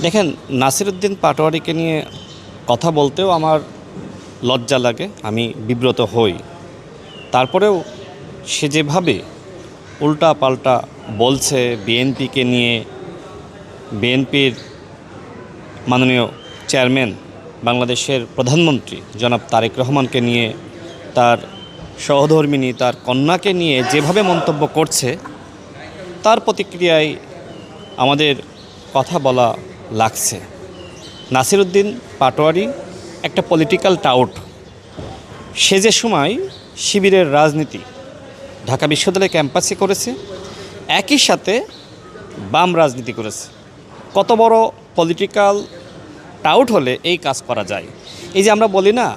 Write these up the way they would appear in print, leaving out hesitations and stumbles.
দেখেন, নাসিরউদ্দিন পাটোয়ারিকে নিয়ে কথা বলতেও আমার লজ্জা লাগে, আমি বিব্রত হই। তারপরেও সে যেভাবে উল্টা পাল্টা বলছে বিএনপিকে নিয়ে, বিএনপির মাননীয় চেয়ারম্যান বাংলাদেশের প্রধানমন্ত্রী জনাব তারেক রহমানকে নিয়ে, তার সহধর্মিণী তার কন্যাকে নিয়ে যেভাবে মন্তব্য করছে, তার প্রতিক্রিয়ায় আমাদের কথা বলা লাগছে। নাসিরউদ্দিন পাটোয়ারি একটা পলিটিক্যাল টাউট। সে যে সময় শিবিরের রাজনীতি ঢাকা বিশ্ববিদ্যালয় ক্যাম্পাসে করেছে, একই সাথে বাম রাজনীতি করেছে। কত বড় পলিটিক্যাল টাউট হলে এই কাজ করা যায়। এই যে আমরা বলি না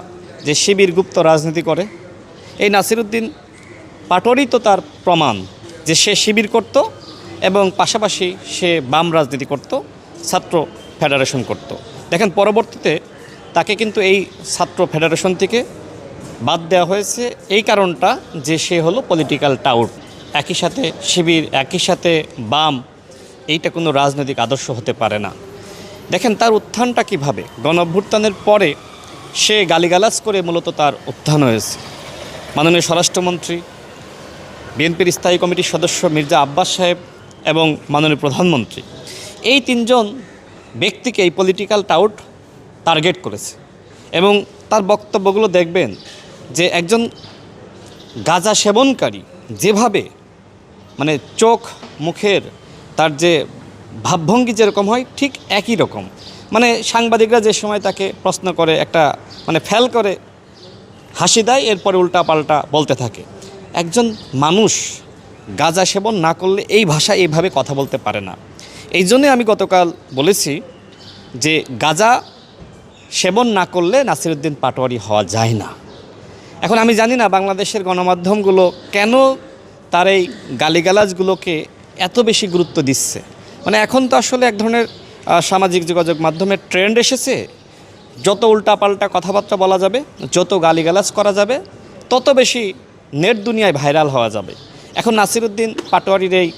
যে শিবির গুপ্ত রাজনীতি করে, এই নাসিরউদ্দিন পাটোয়ারি তো তার প্রমাণ যে সে শিবির করত এবং পাশাপাশি সে বাম রাজনীতি করত, ছাত্র ফেডারেশন করত। দেখেন, পরবর্তীতে তাকে কিন্তু এই ছাত্র ফেডারেশন থেকে বাদ দেওয়া হয়েছে। এই কারণটা যে সে হলো পলিটিক্যাল টাউট। একই সাথে শিবির, একই সাথে বাম, এইটা কোনো রাজনৈতিক আদর্শ হতে পারে না। দেখেন তার উত্থানটা কিভাবে, গণঅভ্যুত্থানের পরে সে গালিগালাজ করে মূলত তার উত্থান হয়েছে। মাননীয় স্বরাষ্ট্রমন্ত্রী, বিএনপির স্থায়ী কমিটির সদস্য মির্জা আব্বাস সাহেব এবং মাননীয় প্রধানমন্ত্রী, এই তিনজন ব্যক্তিকে এই পলিটিক্যাল টাউট টার্গেট করেছে। এবং তার বক্তব্যগুলো দেখবেন যে একজন গাঁজা সেবনকারী যেভাবে, মানে চোখ মুখের তার যে ভাবভঙ্গি যেরকম হয় ঠিক একই রকম। মানে সাংবাদিকরা যে সময় তাকে প্রশ্ন করে একটা মানে ফেল করে হাসি দেয়, এরপরে উল্টা পাল্টা বলতে থাকে। একজন মানুষ গাঁজা সেবন না করলে এই ভাষা এইভাবে কথা বলতে পারে না। এই জন্যে আমি গতকাল বলেছি যে গাঁজা সেবন না করলে নাসিরউদ্দিন পাটোয়ারি হওয়া যায় না। এখন আমি জানি না বাংলাদেশের গণমাধ্যমগুলো কেন তার এই গালিগালাজগুলোকে এত বেশি গুরুত্ব দিচ্ছে। মানে এখন তো আসলে এক ধরনের সামাজিক যোগাযোগ মাধ্যমের ট্রেন্ড এসেছে, যত উল্টাপাল্টা কথাবার্তা বলা যাবে, যত গালিগালাজ করা যাবে, তত বেশি নেট দুনিয়ায় ভাইরাল হওয়া যাবে। এখন নাসিরউদ্দিন পাটোয়ারির এই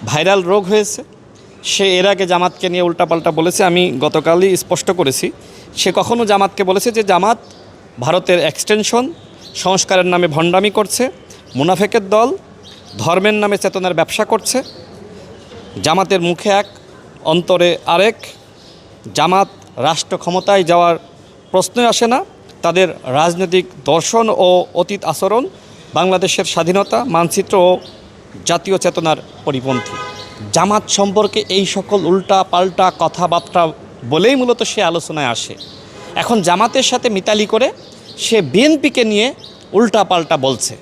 ভাইরাল রোগ হয়েছে। সে এর আগে জামাতকে নিয়ে উল্টাপাল্টা বলেছে। আমি গতকালই স্পষ্ট করেছি, সে কখনো জামাতকে বলেছে যে জামাত ভারতের এক্সটেনশন, সংস্কারের নামে ভণ্ডামি করছে, মুনাফেকের দল, ধর্মের নামে চেতনার ব্যবসা করছে। জামাতের মুখে এক, অন্তরে আরেক। জামাত রাষ্ট্র ক্ষমতায় যাওয়ার প্রশ্নই আসে না। তাদের রাজনৈতিক দর্শন ও অতীত আচরণ বাংলাদেশের স্বাধীনতা, মানচিত্র ও জাতীয় চেতনার পরিপন্থী। জামাত সম্পর্কে এই সকল উল্টা পাল্টা কথাবার্তা বলেই মূলত সে আলোচনায় আসে। এখন জামাতের সাথে মিতালি করে সে বিএনপিকে নিয়ে উল্টা পাল্টা বলছে।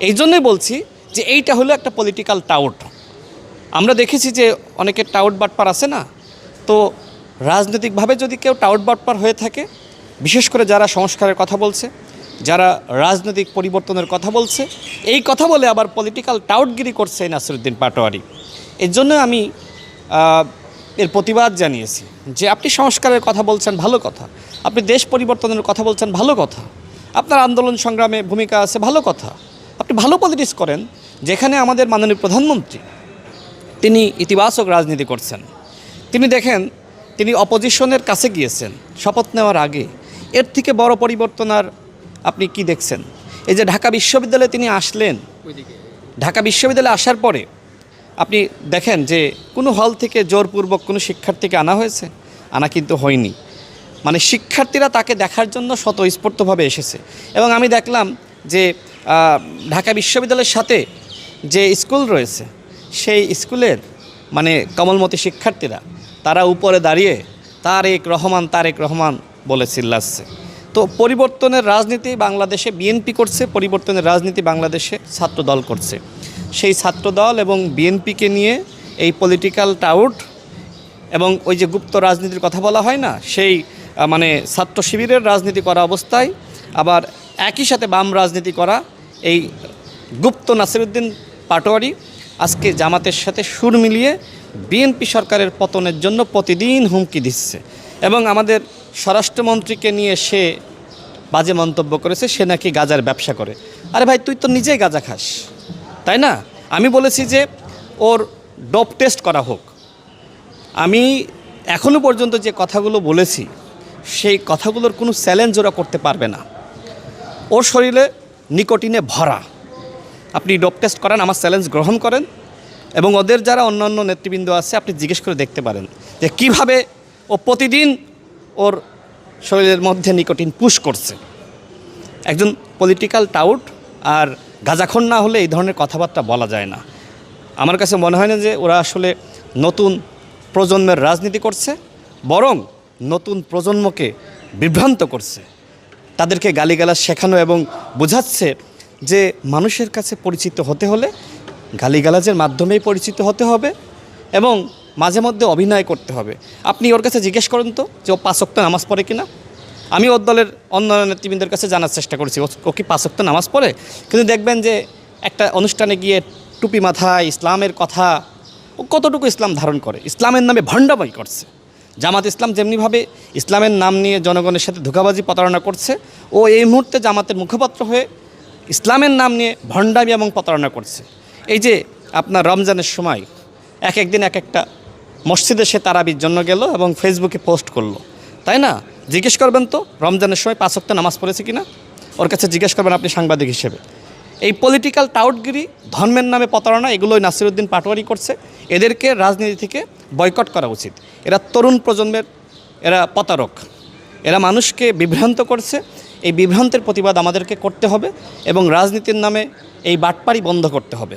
এই জন্যই বলছি যে এইটা হলো একটা পলিটিক্যাল টাউট। আমরা দেখেছি যে অনেকের টাউট বাটপার আছে না, তো রাজনৈতিকভাবে যদি কেউ টাউট বাটপার হয়ে থাকে, বিশেষ করে যারা সংস্কারের কথা বলছে, যারা রাজনৈতিক পরিবর্তনের কথা বলছে, এই কথা বলে আবার পলিটিক্যাল টাউটগিরি করছে নাসিরউদ্দিন পাটোয়ারি। এর জন্য আমি এর প্রতিবাদ জানিয়েছি যে আপনি সংস্কারের কথা বলছেন, ভালো কথা। আপনি দেশ পরিবর্তনের কথা বলছেন, ভালো কথা। আপনার আন্দোলন সংগ্রামে ভূমিকা আছে, ভালো কথা। আপনি ভালো পলিটিক্স করেন। যেখানে আমাদের মাননীয় প্রধানমন্ত্রী তিনি ইতিবাচক রাজনীতি করছেন, তিনি দেখেন তিনি অপোজিশনের কাছে গিয়েছেন শপথ নেওয়ার আগে। এর থেকে বড় পরিবর্তন আর আপনি কি দেখছেন? এই যে ঢাকা বিশ্ববিদ্যালয়ে তিনি আসলেন, ঢাকা বিশ্ববিদ্যালয়ে আসার পরে আপনি দেখেন যে কোনো হল থেকে জোরপূর্বক কোনো শিক্ষার্থীকে আনা হয়েছে? আনা কিন্তু হয়নি। মানে শিক্ষার্থীরা তাকে দেখার জন্য স্বতঃস্ফূর্তভাবে এসেছে। এবং আমি দেখলাম যে ঢাকা বিশ্ববিদ্যালয়ের সাথে যে স্কুল রয়েছে, সেই স্কুলের মানে কমলমতি শিক্ষার্থীরা তারা উপরে দাঁড়িয়ে তারেক রহমান তারেক রহমান বলে চিল্লাচ্ছে। তো পরিবর্তনের রাজনীতি বাংলাদেশে বিএনপি করছে, পরিবর্তনের রাজনীতি বাংলাদেশে ছাত্রদল করছে। সেই ছাত্রদল এবং বিএনপিকে নিয়ে এই পলিটিক্যাল টাউট এবং ওই যে গুপ্ত রাজনীতির কথা বলা হয় না, সেই মানে ছাত্র শিবিরের রাজনীতি করা অবস্থায় আবার একই সাথে বাম রাজনীতি করা এই গুপ্ত নাসিরউদ্দিন পাটোয়ারি আজকে জামাতের সাথে সুর মিলিয়ে বিএনপি সরকারের পতনের জন্য প্রতিদিন হুমকি দিচ্ছে। এবং আমাদের স্বরাষ্ট্রমন্ত্রীকে নিয়ে সে বাজে মন্তব্য করেছে, সে নাকি গাঁজার ব্যবসা করে। আরে ভাই, তুই তো নিজেই গাঁজা খাস, তাই না? আমি বলেছি যে ওর ডোপ টেস্ট করা হোক। আমি এখনও পর্যন্ত যে কথাগুলো বলেছি সেই কথাগুলোর কোনো চ্যালেঞ্জ ওরা করতে পারবে না। ওর শরীরে নিকোটিনে ভরা। আপনি ডোপ টেস্ট করেন, আমার চ্যালেঞ্জ গ্রহণ করেন, এবং ওদের যারা অন্যান্য নেতৃবৃন্দ আছে আপনি জিজ্ঞেস করে দেখতে পারেন যে কিভাবে ও প্রতিদিন ওর শরীরের মধ্যে নিকোটিন পুশ করছে। একজন পলিটিক্যাল টাউট আর গাঁজাখোর না হলে এই ধরনের কথাবার্তা বলা যায় না। আমার কাছে মনে হয় না যে ওরা আসলে নতুন প্রজন্মের রাজনীতি করছে, বরং নতুন প্রজন্মকে বিভ্রান্ত করছে, তাদেরকে গালিগালাজ শেখানো এবং বোঝাচ্ছে যে মানুষের কাছে পরিচিত হতে হলে গালিগালাজের মাধ্যমেই পরিচিত হতে হবে এবং মাঝে মধ্যে অভিনয় করতে হবে। আপনি ওর কাছে জিজ্ঞেস করুন তো যে ও 5 ওয়াক্ত নামাজ পড়ে কিনা। আমি ওর দলের অন্য নেতৃবৃন্দের কাছে জানার চেষ্টা করেছি ও কি 5 ওয়াক্ত নামাজ পড়ে, কিন্তু দেখবেন যে একটা অনুষ্ঠানে গিয়ে টুপি মাথায় ইসলামের কথা, ও কতটুকু ইসলাম ধারণ করে, ইসলামের নামে ভণ্ডামি করছে। জামাত ইসলাম যেমনিভাবে ইসলামের নাম নিয়ে জনগণের সাথে ধোঁকাবাজি প্রতারণা করছে, ও এই মুহূর্তে জামাতের মুখপাত্র হয়ে ইসলামের নাম নিয়ে ভণ্ডামি এবং প্রতারণা করছে। এই যে আপনার রমজানের সময় একদিন এক একটা মসজিদে সে তারাবির জন্য গেল এবং ফেসবুকে পোস্ট করলো, তাই না? জিজ্ঞেস করবেন তো রমজানের সময় 5 ওয়াক্ত নামাজ পড়েছে কিনা, ওর কাছে জিজ্ঞেস করবেন আপনি সাংবাদিক হিসেবে। এই পলিটিক্যাল টাউটগিরি, ধর্মের নামে প্রতারণা, এগুলোই নাসিরউদ্দিন পাটোয়ারি করছে। এদেরকে রাজনীতি থেকে বয়কট করা উচিত। এরা তরুণ প্রজন্মের, এরা প্রতারক, এরা মানুষকে বিভ্রান্ত করছে। এই বিভ্রান্তের প্রতিবাদ আমাদেরকে করতে হবে এবং রাজনীতির নামে এই বাটপাড়ি বন্ধ করতে হবে।